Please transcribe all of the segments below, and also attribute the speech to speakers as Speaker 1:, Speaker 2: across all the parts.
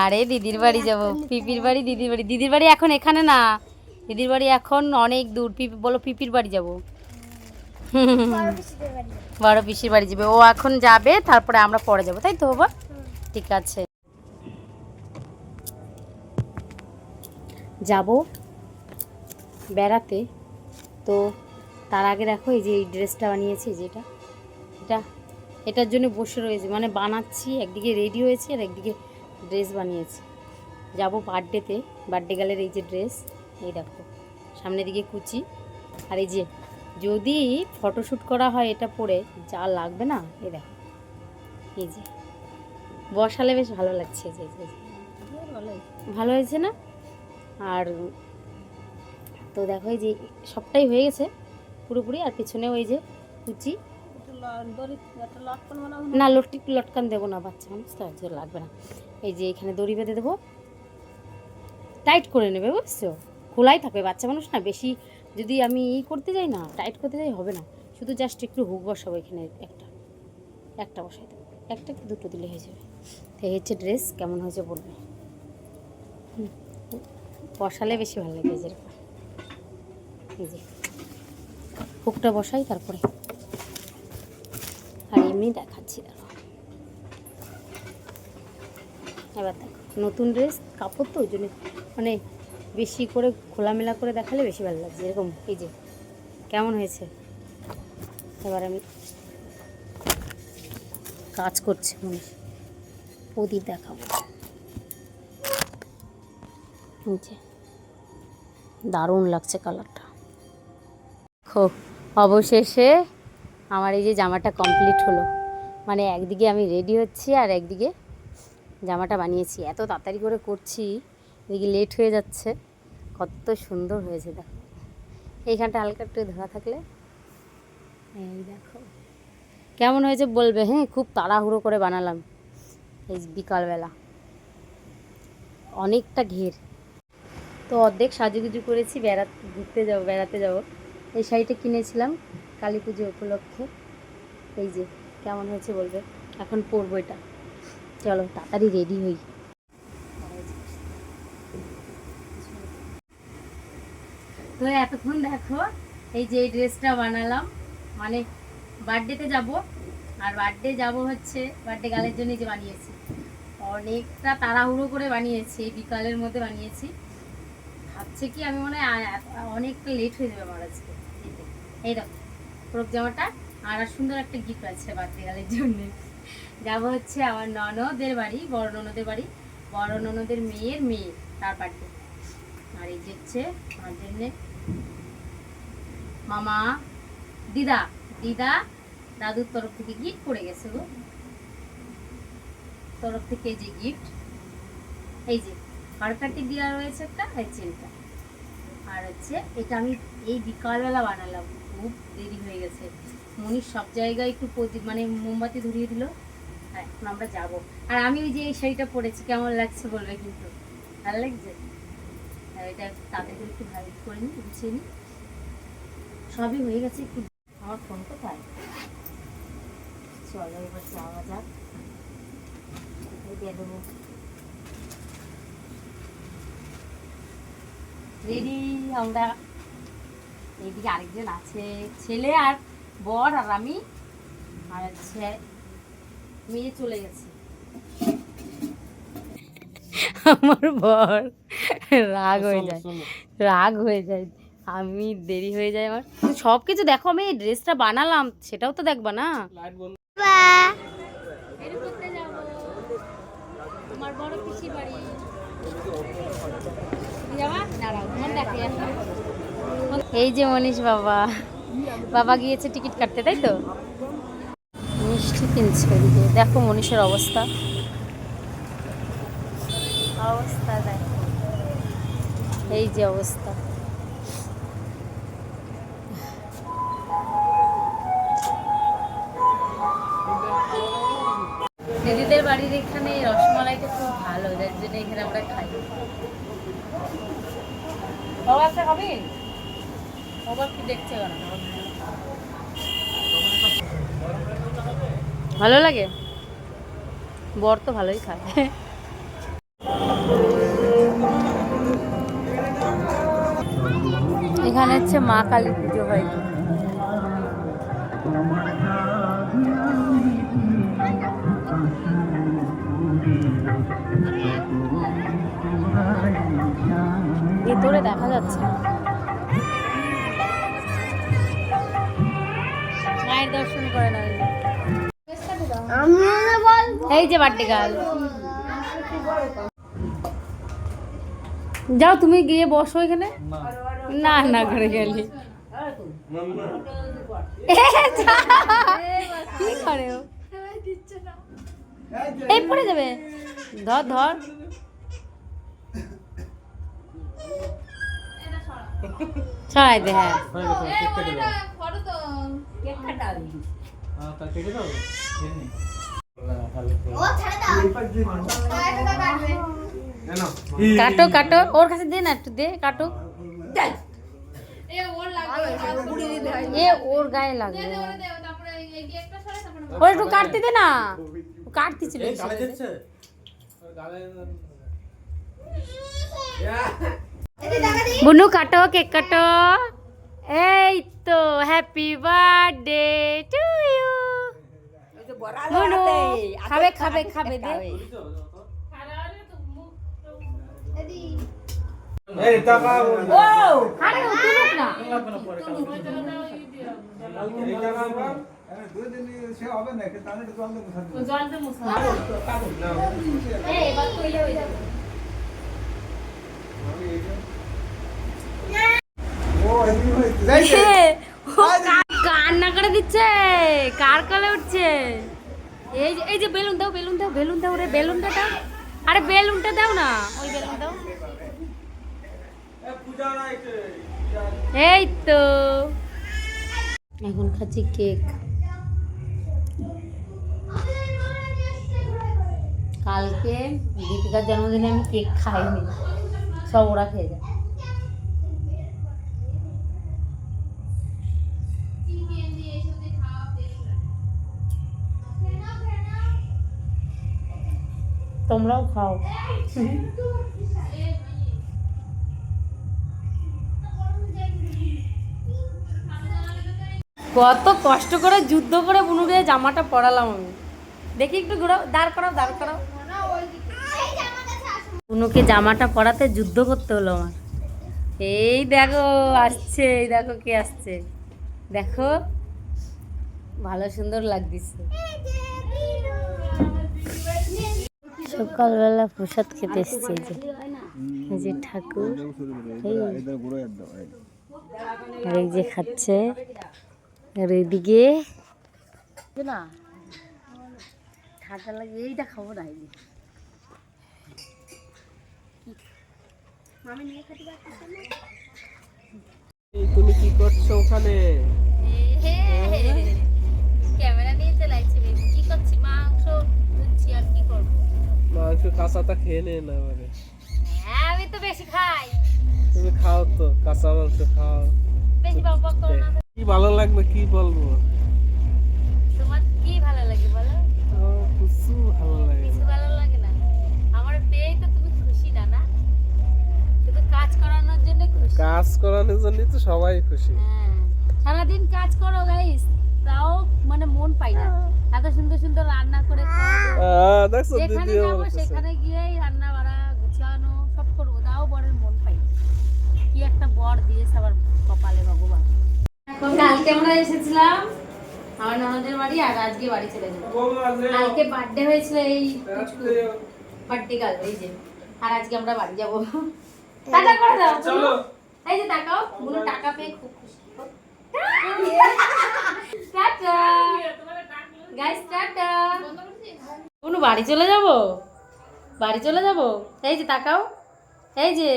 Speaker 1: আরে দিদির বাড়ি যাবো, পিপির বাড়ি, দিদির বাড়ি। দিদির বাড়ি এখন এখানে না, দিদির বাড়ি এখন অনেক দূর। পিপি বলো পিপির বাড়ি যাবো। বড় পিসির বাড়ি যাবে ও, এখন যাবে, তারপরে আমরা পরে যাবো, তাই তো বাবা? ঠিক আছে, যাব বেড়াতে। তো তার আগে দেখো এই যে এই ড্রেসটা বানিয়েছি, যেটা এটা এটার জন্য বসে রয়েছে, মানে বানাচ্ছি, একদিকে রেডি হয়েছে আর একদিকে ড্রেস বানিয়েছি। যাব বার্থডেতে, বার্থডে গালের এই যে ড্রেস, এই দেখো সামনের দিকে কুচি, আর এই যে যদি ফটোশ্যুট করা হয় এটা পরে যা লাগবে না, এই দেখো এই যে বসালে বেশ ভালো লাগছে, যে ভালো হয়েছে না? আর তো দেখো এই যে সবটাই হয়ে গেছে পুরোপুরি, আর পিছনে ওই যে কুচি, না লটকান দেবো না, বাচ্চা মানুষ তো লাগবে না। এই যে এখানে দড়ি বেঁধে দেবো, টাইট করে নেবে, বুঝছো? খোলাই থাকবে, বাচ্চা মানুষ না, বেশি যদি আমি করতে যাই না, টাইট করতে যাই হবে না, শুধু জাস্ট একটু হুক বসাবো এখানে, একটা বসাই দেবো, একটা কি দুটো দিলে হয়ে যাবে। তো এই হচ্ছে ড্রেস, কেমন হয়েছে বলবে। বসালে বেশি ভালো লাগে, যেরকম এই যে হুকটা বসাই, তারপরে আর এমনি দেখাচ্ছি। দেখো এবার দেখো নতুন ড্রেস, কাপড় তো ওই জন্য মানে বেশি করে খোলামেলা করে দেখালে বেশি ভালো লাগছে, এরকম এই যে কেমন হয়েছে। এবার আমি কাজ করছি, মানে প্রদীপ দেখাবো, দারুণ লাগছে কালারটা। খুব অবশেষে আমার এই যে জামাটা কমপ্লিট হলো, মানে একদিকে আমি রেডি হচ্ছি আর একদিকে জামাটা বানিয়েছি। এত তাড়াতাড়ি করে করছি, এদিকে লেট হয়ে যাচ্ছে। কত সুন্দর হয়েছে দেখো, এইখানটা হালকা একটু ধোয়া থাকলে। এই দেখো কেমন হয়েছে বলবে। হ্যাঁ, খুব তাড়াহুড়ো করে বানালাম এই বিকালবেলা, অনেকটা ঘের। তো অর্ধেক সাজুগুজু করেছি, বেড়াতে যাব। এই শাড়িটা কিনেছিলাম কালী পুজো উপলক্ষে। এই যে কেমন হয়েছে বলবে, এখন পরবো এটা। চলো তাড়াতাড়ি রেডি হই। তো এতক্ষণ দেখো এই যে এই ড্রেসটা বানালাম, মানে বার্থডেতে যাব, আর বার্থডে যাব হচ্ছে বার্থডে গালের জন্য যে বানিয়েছি, অনেকটা তাড়াহুড়ো করে বানিয়েছি, বিকালের মধ্যে বানিয়েছি। ভাবছে কি আমি মনে হয় অনেকটা লেট হয়ে যাবে আমার আজকে। এই দেখো ফ্রক জামাটা, আর সুন্দর একটা গিফট আছে বার্থডে গালের জন্য। যাবো হচ্ছে আমার ননদের বাড়ি, বড় ননদের বাড়ি, বড় ননদের মেয়ের মেয়ে, তার বার্থডে। আর এই যে হচ্ছে আমার জন্যে মামা, দিদা দাদুর তরফ থেকে গিফট পড়ে গেছে গো, তরফ থেকে যে গিফট, এই যে হারকাটি দেওয়া রয়েছে একটা, এই চেনটা। আর হচ্ছে এটা আমি এই বিকালবেলা বানালাম, খুব দেরি হয়ে গেছে। মনির সব জায়গায় একটু মানে মোমবাতি ধরিয়ে দিল, আর এখন আমরা যাবো। আর আমি ওই যে এই শাড়িটা পরেছি, কেমন লাগছে বলবে কিন্তু, ভালো লাগছে। আর এটা তাদের একটু ভালো করে নিই, গুছিয়ে নিই, সবই হয়ে গেছে। একটু আমার ফোন কোথায়, চলো এবার যাওয়া যাক, দিয়ে দেবো। রেডি আমরা, এইদিকে আরেকজন আছে, ছেলে আর বর আর আমি, আর হচ্ছে মেয়ে চলে গেছে। আমার বর রাগ হয়ে যায়, আমি দেরি হয়ে যায় আমার। সব কিছু দেখো, আমি এই ড্রেসটা বানালাম সেটাও তো দেখবা না। আমার বড় পিসির বাড়ি এই যে মনীষ বাবা গিয়েছে টিকিট কাটতে, তাই তো মিষ্টি কিনছে ওদিকে। দেখো মনীষের অবস্থা দেখো, এই যে অবস্থা। দিদিদের বাড়ির এখানে রসমালাইটা খুব ভালো, যার জন্য এখানে আমরা খাই। বাবা একটা খাবি? বাবা কি দেখছে কেন? ভালো লাগে। বর তো ভালোই খায়। এখানে হচ্ছে মা কালী পুজো হয়। ভেতরে দেখা যাচ্ছে না। মায়ের দর্শন করে না। এই যে বার্থডে গার্ল, যাও তুমি গিয়ে বসো এখানে। না না করে গেলি কি করে ও? এই পড়ে যাবে, ধর ধর। ছড়াই দে। হ্যাঁ কাটো কাটো, ওর কাছে দে না, একটু দে, কাটো। এ ওর গায়ে লাগবে, ওর একটু কাটতে দে না, কাটতে ছিল। বুনু কাটো, কেক কাটো। এই তো হ্যাপি বার্থডে টু ইউ। বুনু খাবে খাবে খাবে, দে।
Speaker 2: এই টাকা
Speaker 1: ও আরে ও তুলুক না।
Speaker 2: এই টাকা আমরা দুই দিন সে হবে না, তাহলে জল দেবো সাথে।
Speaker 1: জল দে মুসা। এই এবার তো ইয়ে হয়ে যাবে।
Speaker 2: ও এদিকে হইছে যাইছে।
Speaker 1: কান্না করে দিচ্ছে, কার কলে উঠছে? এই যে বেলুন দাও, বেলুন দাও, বেলুন দাও রে, বেলুনটা দাও। আরে বেলুনটা দাও না, ওই বেলুন দাও। এই তো এখন খাচ্ছি কেক। কালকে দীপিকার জন্মদিনে আমি কেক খাইনি, সব ওরা খেয়ে যায়। তোমরাও খাও। কত কষ্ট করে যুদ্ধ করে বুনুকে জামাটা পরালাম আমি। দেখি একটু ঘুরাও, দাঁড় করাও, দাঁড় করাও। বুনুকে জামাটা পরাতে যুদ্ধ করতে হলো আমার। এই দেখো আসছে, এই দেখো কে আসছে, দেখো ভালো সুন্দর লাগতেছে। সকালবেলা প্রসাদ খেতে এসছে, এই যে ঠাকুর, আর এই যে খাচ্ছে, আর এইদিকে না ঠান্ডা লাগে, এইটা খাবো না।
Speaker 3: তুমি কি করছো ওখানে?
Speaker 1: ক্যামেরা নিয়ে চলে আসছে। কি করছি? মাংস ধুচ্ছি, আর কি করবো?
Speaker 3: মাংস কাঁচাটা খেয়ে নে না মানে।
Speaker 1: হ্যাঁ আমি তো বেশি খাই।
Speaker 3: তুমি খাও তো, কাঁচা মাংস খাও।
Speaker 1: বেশি বকবক করো না।
Speaker 3: কি ভালো লাগবে কি বলবো?
Speaker 1: তোমার কি ভালো লাগে বলো?
Speaker 3: আমার কিছু ভালো লাগে
Speaker 1: কিছু
Speaker 3: না।
Speaker 1: ভালো লাগে না। আমার পেয়েই তো তুমি খুশি না, না? শুধু কাজ করানোর জন্য খুশি।
Speaker 3: কাজ করানোর জন্যই তো সবাই খুশি।
Speaker 1: হ্যাঁ সারাদিন কাজ করো গাইস, তাও মানে মন পাই না। এত সুন্দর সুন্দর রান্না করে খাওয়াবো,
Speaker 3: দেখছো
Speaker 1: যেখানে
Speaker 3: দিদিও
Speaker 1: যাবো
Speaker 3: বলতেছে।
Speaker 1: সেখানে গিয়েই রান্না বাড়া গুছানো সব করবো, তাও বরের মন পাই না। কি একটা বর দিয়েছে আবার কপালে ভগবান। কালকে আমরা এসেছিলাম আমার ননদের বাড়ি, আর আজকে বাড়ি চলে যাবো। কালকে বার্থডে হয়েছিল এই বার্থডে গার্ল, এই যে, আর আজকে আমরা বাড়ি যাবো। টাটা করে দাও চলো। এই যে তাকাও, বুনু টাকা পেয়ে খুব খুশি। Tata guys, tata. বুনু বাড়ি চলে যাবো, বাড়ি চলে যাবো। এই যে তাকাও, এই যে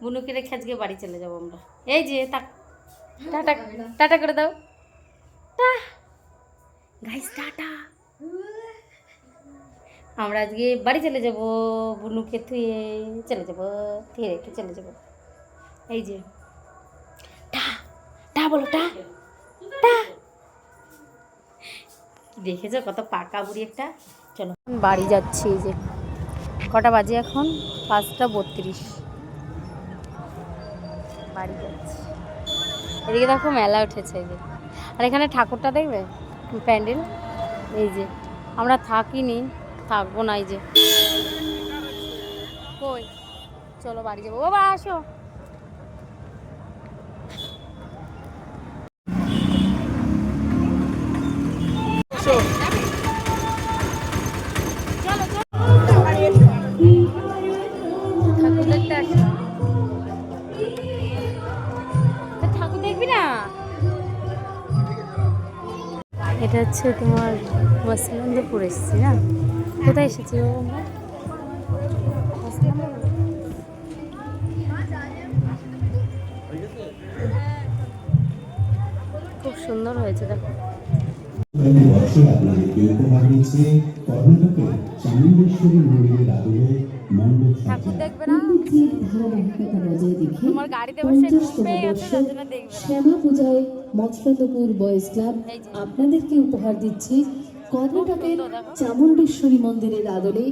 Speaker 1: বুনুকে রেখে আজকে বাড়ি চলে যাবো আমরা। এই যে টাটা, টাটা করে দাও। Guys tata. আমরা আজকে বাড়ি চলে যাব, বুনুকে থুয়ে চলে যাব, থুয়ে রেখে চলে যাব। এই যে টা টা বলো, টা টা। দেখেছো কত পাকা বুড়ি একটা, চলো বাড়ি যাচ্ছি। এই যে কটা বাজে এখন, 5:32। বাড়ি যাচ্ছি। এদিকে দেখো মেলা উঠেছে এই যে, আর এখানে ঠাকুরটা দেখবে প্যান্ডেল। এই যে আমরা থাকিনি, থাকবো না। এই যে কই, চলো বাড়ি যাবো। বাবা আসো। ঠাকুর দেখতে আসো। ঠাকুর দেখবি না? এটা হচ্ছে তোমার মসলান্দপুর এসেছি না? কোথায় এসেছি আমরা? খুব সুন্দর হয়েছে দেখো।
Speaker 4: বছর আপনাদেরকে উপহার দিচ্ছে কর্ণাটকের চামুণ্ডেশ্বরী মন্দিরের আদলে মণ্ডপ
Speaker 1: ঠাকুর দেখবে না?
Speaker 5: ধারাবাহিকতা বজায় রেখে
Speaker 1: তোমার গাড়িতে বসে ঘুম
Speaker 5: 50তম
Speaker 1: পেয়ে গেছে,
Speaker 5: বর্ষ
Speaker 1: তার জন্য দেখবে না।
Speaker 5: শ্যামা পূজায় মৎস্যন্দপুর বয়েজ ক্লাব
Speaker 1: এই যে।
Speaker 5: আপনাদেরকে উপহার দিচ্ছে কর্ণাটকের
Speaker 1: সুন্দর দেখো।
Speaker 5: চামুণ্ডেশ্বরী মন্দিরের আদলে